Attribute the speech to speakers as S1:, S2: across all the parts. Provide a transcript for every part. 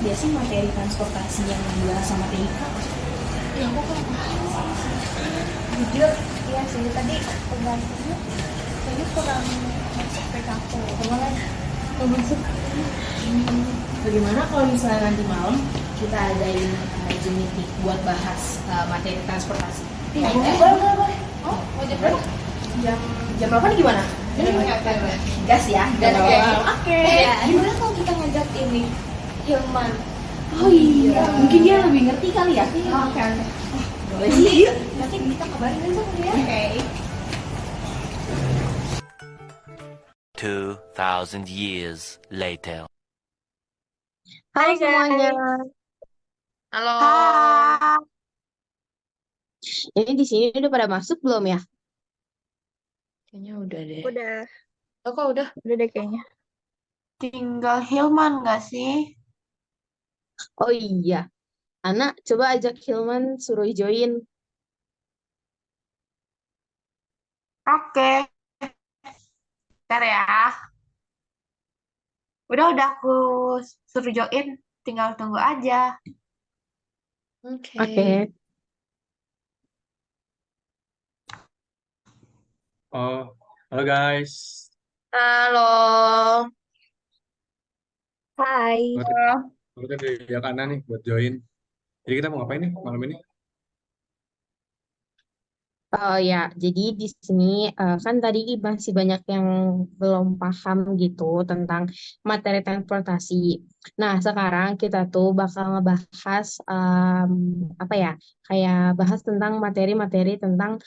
S1: nggak sih materi transportasi yang dibahas sama TIK?
S2: Ya aku kurang paham jujur. Iya sih, tadi pembahasannya kayaknya kurang masuk ke aku.
S1: Kemana? Nggak masuk. Bagaimana kalau misalnya nanti malam kita adain Zoom meeting buat bahas materi transportasi?
S2: Iya,
S1: Boleh.
S2: oh mau jam berapa?
S1: Jam jam berapa nih gimana? Gas ya.
S2: Dan
S1: Oke.
S2: oke.
S1: Iya.
S2: Gimana kalau kita ngajak ini Hilman?
S1: Oh iya, mungkin dia lebih ngerti kali ya.
S2: Oke.
S1: Boleh sih.
S2: Nanti kita kabarin aja sama dia. Oke.
S3: 2,000 years later.
S4: Hai semuanya.
S2: Halo.
S4: Hai. Ini di sini udah pada masuk belum ya?
S2: Kayaknya udah deh.
S5: Udah,
S2: Oh, kok udah?
S5: udah deh kayaknya.
S4: Tinggal Hilman nggak sih? Oh iya. Anak coba ajak Hilman suruh join. Oke, ntar ya. Udah aku suruh join. Tinggal tunggu aja.
S2: Oke.
S4: Oke.
S6: Oh, halo guys.
S4: Halo.
S5: Hai.
S6: Baru kan diajak Ana nih buat join. Jadi kita mau ngapain nih malam ini?
S4: Oh ya, jadi di sini kan tadi masih banyak yang belum paham gitu tentang materi transportasi. Nah, sekarang kita tuh bakal ngebahas apa ya, kayak bahas tentang materi-materi tentang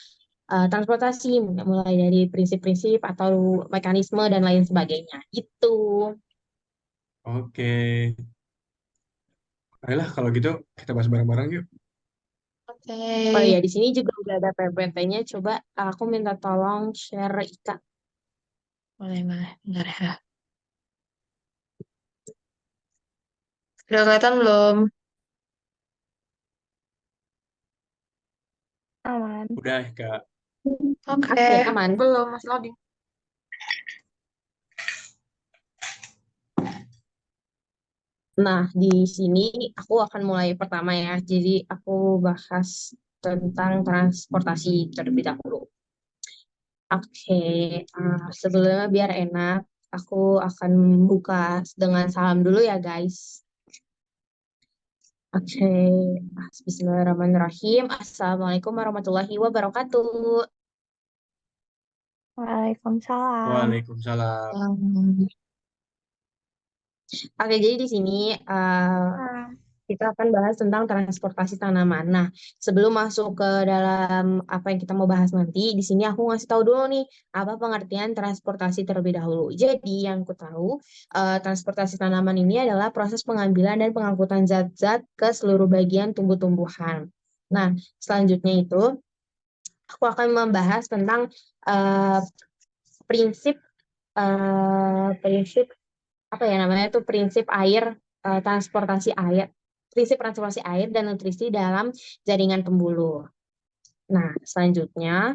S4: transportasi, mulai dari prinsip-prinsip atau mekanisme dan lain sebagainya. Itu.
S6: Oke. Ayolah kalau gitu kita bahas bareng-bareng yuk.
S2: Oke.
S4: Oh ya, di sini juga udah ada PPT-nya. Coba aku minta tolong share Ika.
S2: Boleh. Bentar ya. Udah kelihatan belum?
S5: Aman.
S6: Udah Kak.
S2: Oke.
S4: Oke, aman.
S5: Belum, masih loading.
S4: Nah, di sini aku akan mulai pertama ya. Jadi aku bahas tentang transportasi terlebih dahulu. Oke, sebelumnya biar enak, aku akan buka dengan salam dulu ya guys. Oke, Bismillahirrahmanirrahim. Assalamualaikum warahmatullahi wabarakatuh.
S5: Waalaikumsalam.
S6: Waalaikumsalam.
S4: Oke, jadi di sini kita akan bahas tentang transportasi tanaman. Nah, sebelum masuk ke dalam apa yang kita mau bahas nanti, di sini aku ngasih tahu dulu nih apa pengertian transportasi terlebih dahulu. Jadi yang aku tahu, transportasi tanaman ini adalah proses pengambilan dan pengangkutan zat-zat ke seluruh bagian tumbuh-tumbuhan. Nah, selanjutnya itu aku akan membahas tentang eh, prinsip prinsip apa ya namanya itu prinsip air transportasi air prinsip transportasi air dan nutrisi dalam jaringan pembuluh. Nah, selanjutnya,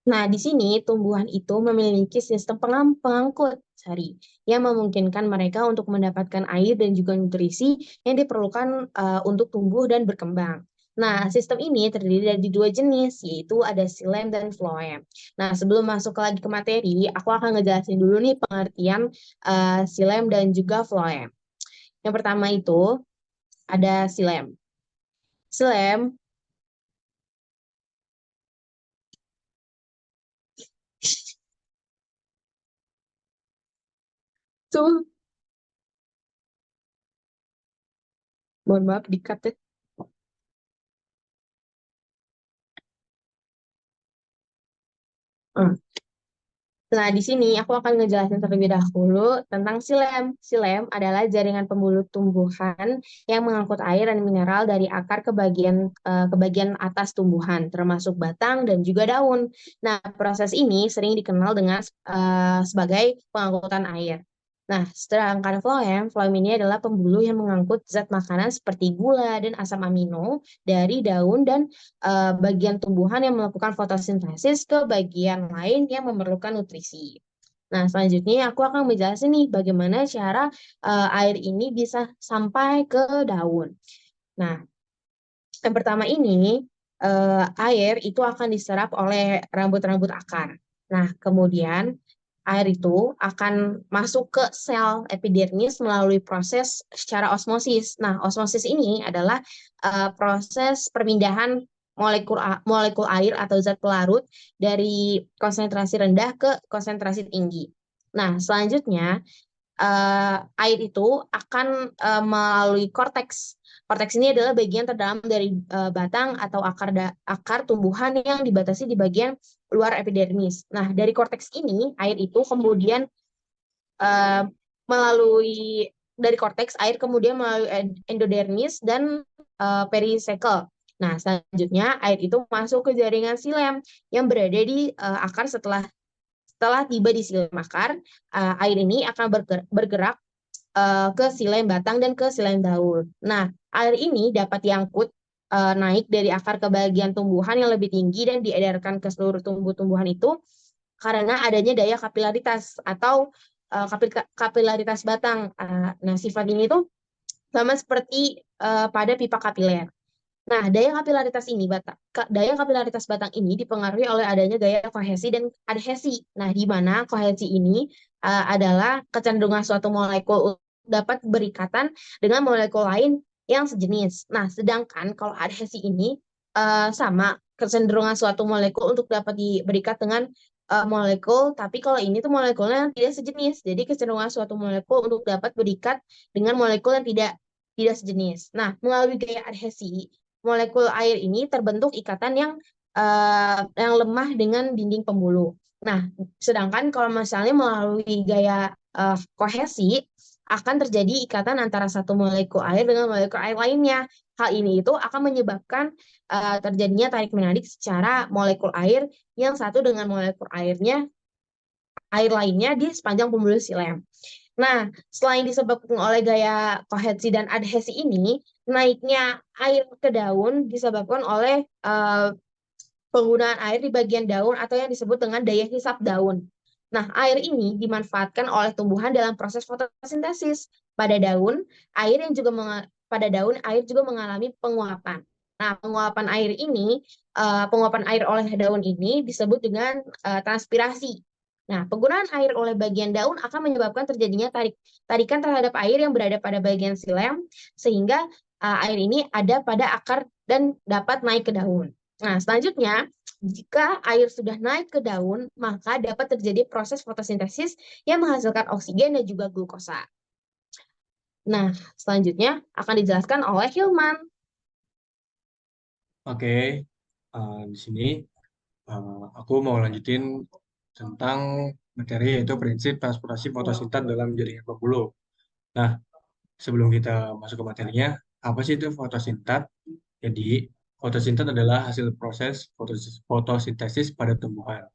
S4: di sini tumbuhan itu memiliki sistem pengangkut sari yang memungkinkan mereka untuk mendapatkan air dan juga nutrisi yang diperlukan untuk tumbuh dan berkembang. Nah, sistem ini terdiri dari dua jenis, yaitu ada xilem dan phloem. Nah, sebelum masuk lagi ke materi, aku akan ngejelasin dulu nih pengertian xilem dan juga phloem. Yang pertama itu ada xilem. Xilem tuh, mohon maaf dikat ya. Hmm. Nah, di sini aku akan ngejelasin terlebih dahulu tentang xilem. Xilem adalah jaringan pembuluh tumbuhan yang mengangkut air dan mineral dari akar ke bagian atas tumbuhan, termasuk batang dan juga daun. Nah, proses ini sering dikenal dengan sebagai pengangkutan air. Nah, sedangkan floem ini adalah pembuluh yang mengangkut zat makanan seperti gula dan asam amino dari daun dan bagian tumbuhan yang melakukan fotosintesis ke bagian lain yang memerlukan nutrisi. Nah, selanjutnya aku akan menjelaskan nih bagaimana cara air ini bisa sampai ke daun. Nah, yang pertama ini air itu akan diserap oleh rambut-rambut akar. Nah, kemudian air itu akan masuk ke sel epidermis melalui proses secara osmosis. Nah, osmosis ini adalah proses perpindahan molekul air atau zat pelarut dari konsentrasi rendah ke konsentrasi tinggi. Nah, selanjutnya air itu akan melalui korteks. Korteks ini adalah bagian terdalam dari batang atau akar tumbuhan yang dibatasi di bagian luar epidermis. Nah, dari korteks ini, air itu kemudian uh, melalui dari korteks, air kemudian melalui endodermis dan perisekel. Nah, selanjutnya air itu masuk ke jaringan silem yang berada di akar setelah tiba di silem akar, air ini akan bergerak ke silem batang dan ke silem daun. Nah, air ini dapat diangkut naik dari akar ke bagian tumbuhan yang lebih tinggi dan diedarkan ke seluruh tumbuh-tumbuhan itu karena adanya daya kapilaritas atau kapilaritas batang. Nah, sifat ini tuh sama seperti pada pipa kapiler. Nah, daya kapilaritas batang ini dipengaruhi oleh adanya gaya kohesi dan adhesi. Nah, di mana kohesi ini adalah kecenderungan suatu molekul dapat berikatan dengan molekul lain yang sejenis. Nah, sedangkan kalau adhesi ini sama kecenderungan suatu molekul untuk dapat berikat dengan molekul, tapi kalau ini tuh molekulnya tidak sejenis. Jadi kecenderungan suatu molekul untuk dapat berikat dengan molekul yang tidak sejenis. Nah, melalui gaya adhesi, molekul air ini terbentuk ikatan yang lemah dengan dinding pembuluh. Nah, sedangkan kalau misalnya melalui gaya kohesi akan terjadi ikatan antara satu molekul air dengan molekul air lainnya. Hal ini itu akan menyebabkan terjadinya tarik menarik secara molekul air yang satu dengan molekul air lainnya di sepanjang pembuluh silem. Nah, selain disebabkan oleh gaya kohesi dan adhesi ini, naiknya air ke daun disebabkan oleh penggunaan air di bagian daun atau yang disebut dengan daya hisap daun. Nah, air ini dimanfaatkan oleh tumbuhan dalam proses fotosintesis. Pada daun air juga mengalami penguapan. Nah, penguapan air oleh daun ini disebut dengan transpirasi. Nah, penggunaan air oleh bagian daun akan menyebabkan terjadinya tarikan terhadap air yang berada pada bagian silem, sehingga air ini ada pada akar dan dapat naik ke daun. Nah, selanjutnya, jika air sudah naik ke daun, maka dapat terjadi proses fotosintesis yang menghasilkan oksigen dan juga glukosa. Nah, selanjutnya akan dijelaskan oleh Hilman.
S6: Oke, di sini aku mau lanjutin tentang materi yaitu prinsip transportasi fotosintat dalam jaringan pembuluh. Nah, sebelum kita masuk ke materinya, apa sih itu fotosintat? Jadi, fotosintat adalah hasil proses fotosintesis pada tumbuhan.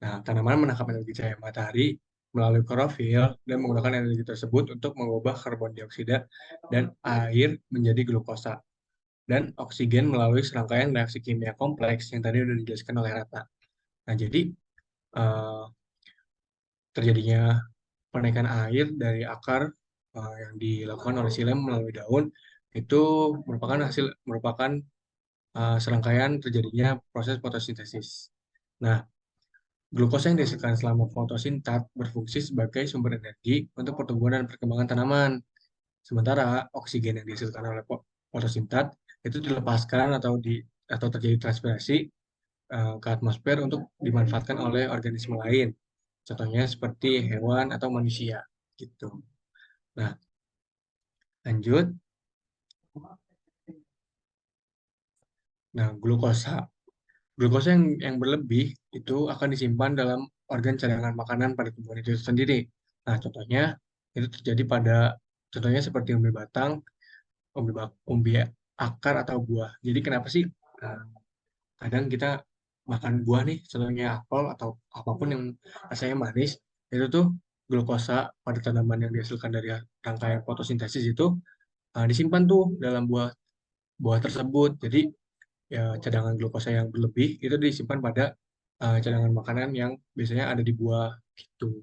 S6: Nah, tanaman menangkap energi cahaya matahari melalui klorofil dan menggunakan energi tersebut untuk mengubah karbon dioksida dan air menjadi glukosa dan oksigen melalui serangkaian reaksi kimia kompleks yang tadi sudah dijelaskan oleh Ratna. Nah, jadi terjadinya penaikan air dari akar yang dilakukan oleh silem melalui daun itu merupakan serangkaian terjadinya proses fotosintesis. Nah, glukosa yang dihasilkan selama fotosintat berfungsi sebagai sumber energi untuk pertumbuhan dan perkembangan tanaman. Sementara oksigen yang dihasilkan oleh fotosintat itu dilepaskan atau terjadi transpirasi ke atmosfer untuk dimanfaatkan oleh organisme lain. Contohnya seperti hewan atau manusia gitu. Nah, lanjut. Nah, glukosa. Glukosa yang berlebih itu akan disimpan dalam organ cadangan makanan pada tumbuhan itu sendiri. Nah, contohnya seperti umbi batang, umbi akar atau buah. Jadi kenapa sih kadang kita makan buah nih, contohnya apel atau apapun yang rasanya manis, itu tuh glukosa pada tanaman yang dihasilkan dari rangkaian fotosintesis itu disimpan tuh dalam buah buah tersebut. Jadi ya cadangan glukosa yang berlebih itu disimpan pada cadangan makanan yang biasanya ada di buah gitu.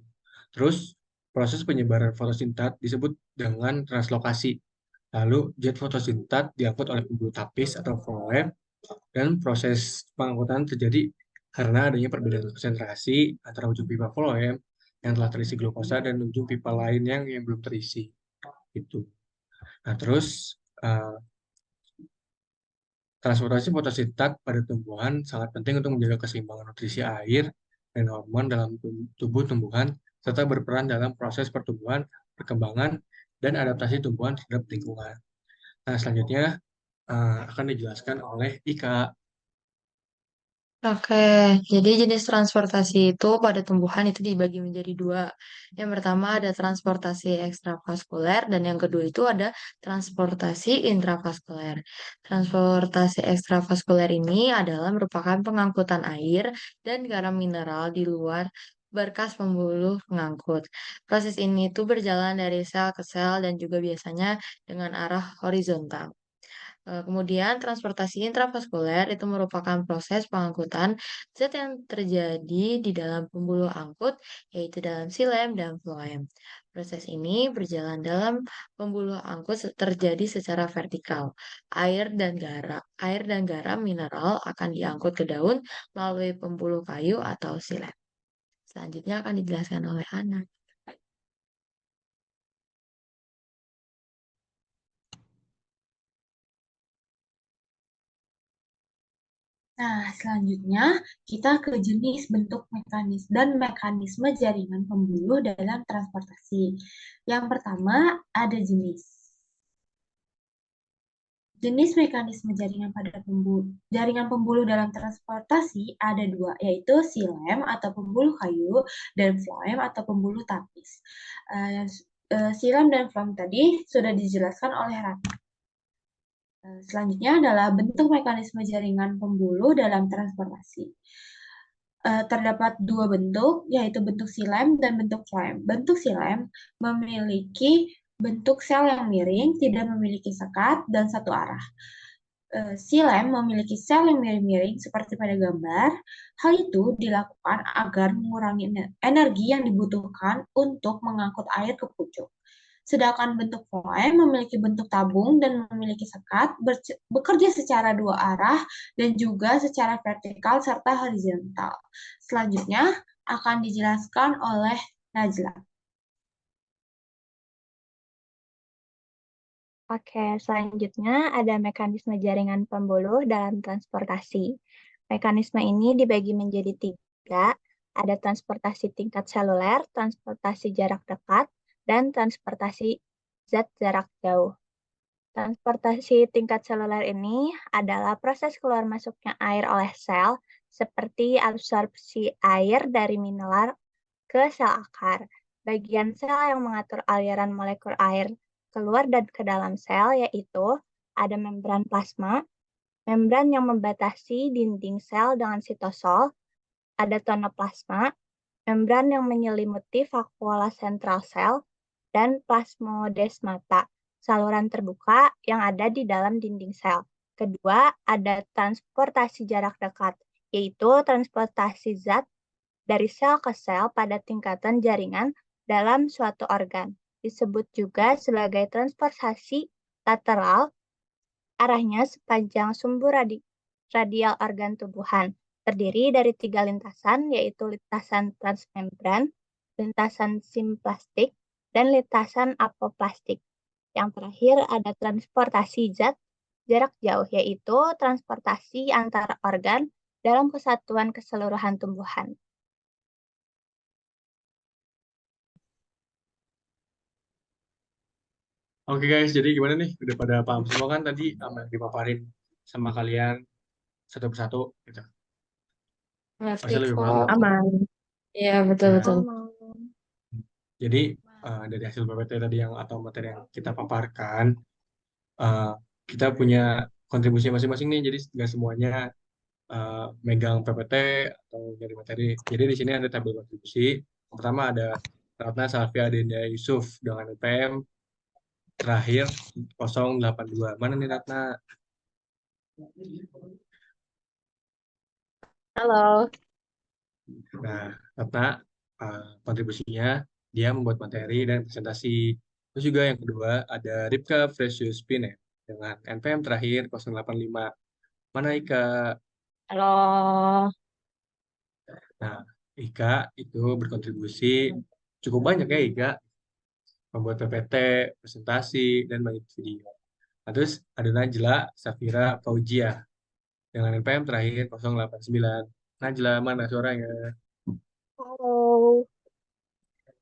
S6: Terus proses penyebaran fotosintat disebut dengan translokasi. Lalu jet fotosintat diangkut oleh pembuluh tapis atau floem dan proses pengangkutan terjadi karena adanya perbedaan konsentrasi antara ujung pipa floem yang telah terisi glukosa dan ujung pipa lain yang belum terisi. Gitu. Nah, terus transportasi fotosintat pada tumbuhan sangat penting untuk menjaga keseimbangan nutrisi air dan hormon dalam tubuh tumbuhan, serta berperan dalam proses pertumbuhan, perkembangan, dan adaptasi tumbuhan terhadap lingkungan. Nah, selanjutnya akan dijelaskan oleh Ika.
S7: Oke, jadi jenis transportasi itu pada tumbuhan itu dibagi menjadi dua. Yang pertama ada transportasi ekstravaskuler dan yang kedua itu ada transportasi intravaskuler. Transportasi ekstravaskuler ini adalah merupakan pengangkutan air dan garam mineral di luar berkas pembuluh pengangkut. Proses ini itu berjalan dari sel ke sel dan juga biasanya dengan arah horizontal. Kemudian transportasi intravaskuler itu merupakan proses pengangkutan zat yang terjadi di dalam pembuluh angkut, yaitu dalam silem dan floem. Proses ini berjalan dalam pembuluh angkut terjadi secara vertikal. Air dan garam mineral akan diangkut ke daun melalui pembuluh kayu atau silem. Selanjutnya akan dijelaskan oleh Ana.
S1: Nah, selanjutnya kita ke jenis bentuk mekanisme jaringan pembuluh dalam transportasi. Yang pertama ada jenis mekanisme jaringan pembuluh dalam transportasi ada dua, yaitu silem atau pembuluh kayu dan floem atau pembuluh tapis. Silem dan floem tadi sudah dijelaskan oleh Rati. Selanjutnya adalah bentuk mekanisme jaringan pembuluh dalam transportasi. Terdapat dua bentuk, yaitu bentuk silem dan bentuk floem. Bentuk silem memiliki bentuk sel yang miring, tidak memiliki sekat, dan satu arah. Silem memiliki sel yang miring-miring seperti pada gambar. Hal itu dilakukan agar mengurangi energi yang dibutuhkan untuk mengangkut air ke pucuk. Sedangkan bentuk floem memiliki bentuk tabung dan memiliki sekat, bekerja secara dua arah dan juga secara vertikal serta horizontal. Selanjutnya akan dijelaskan oleh Najla.
S5: Oke, selanjutnya ada mekanisme jaringan pembuluh dalam transportasi. Mekanisme ini dibagi menjadi tiga, ada transportasi tingkat seluler, transportasi jarak dekat, dan transportasi zat jarak jauh. Transportasi tingkat seluler ini adalah proses keluar masuknya air oleh sel, seperti absorpsi air dari mineral ke sel akar. Bagian sel yang mengatur aliran molekul air keluar dan ke dalam sel yaitu ada membran plasma, membran yang membatasi dinding sel dengan sitosol, ada tonoplasma, membran yang menyelimuti vakuola sentral sel, dan plasmodesmata, saluran terbuka yang ada di dalam dinding sel. Kedua, ada transportasi jarak dekat, yaitu transportasi zat dari sel ke sel pada tingkatan jaringan dalam suatu organ. Disebut juga sebagai transportasi lateral, arahnya sepanjang sumbu radial organ tubuhan. Terdiri dari 3 lintasan, yaitu lintasan transmembran, lintasan simplastik, dan lintasan apoplastik. Yang terakhir ada transportasi zat jarak jauh, yaitu transportasi antara organ dalam kesatuan keseluruhan tumbuhan.
S6: Oke guys, jadi gimana nih? Udah pada paham semua kan tadi apa yang dipaparin sama kalian satu persatu gitu.
S7: Ngerti
S6: Pasti lebih
S7: kok.
S6: paham.
S4: Aman.
S7: Iya, betul-betul.
S6: Jadi dari hasil PPT tadi atau materi yang kita paparkan, kita punya kontribusi masing-masing nih. Jadi nggak semuanya megang PPT atau dari materi. Jadi di sini ada tabel kontribusi. Pertama ada Ratna Salvia Adenda Yusuf dengan NPM terakhir 082. Mana nih Ratna?
S4: Halo.
S6: Nah, Ratna kontribusinya dia membuat materi dan presentasi. Terus juga yang kedua ada Ripka Fresius Pine dengan NPM terakhir 085. Mana Ika?
S4: Halo.
S6: Nah, Ika itu berkontribusi cukup banyak ya Ika, membuat PPT, presentasi, dan banyak video. Nah, terus ada Najla Safira Fauzia dengan NPM terakhir 089. Najla, mana suaranya?
S5: Halo.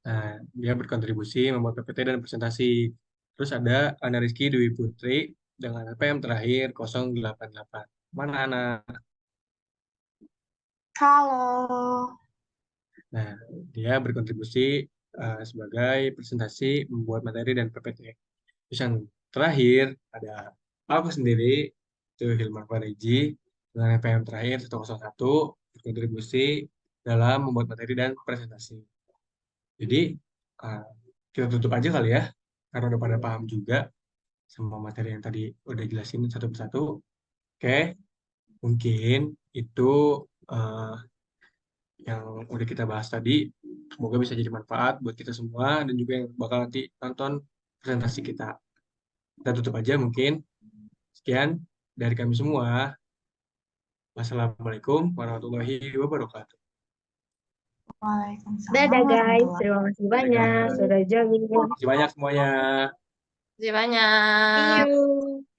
S6: Nah, dia berkontribusi membuat PPT dan presentasi. Terus ada Ana Rizky Dwi Putri dengan NPM terakhir 088. Mana Ana?
S1: Halo.
S6: Nah, dia berkontribusi sebagai presentasi, membuat materi dan PPT. Terus yang terakhir ada aku sendiri, itu Hilman Fareji, dengan NPM terakhir 101, berkontribusi dalam membuat materi dan presentasi. Jadi, uh, kita tutup aja kali ya, karena udah pada paham juga sama materi yang tadi udah jelasin satu persatu. Oke, mungkin itu uh, yang udah kita bahas tadi. Semoga bisa jadi manfaat buat kita semua dan juga yang bakal nanti nonton presentasi kita. Kita tutup aja mungkin. Sekian dari kami semua. Wassalamualaikum warahmatullahi wabarakatuh.
S1: Waalaikumsalam
S4: Dadah guys,
S1: warahmatullahi
S4: terima kasih
S6: Dadah,
S4: banyak
S6: guys.
S4: sudah join.
S6: Terima kasih banyak semuanya.
S7: Terima kasih banyak.
S5: See you.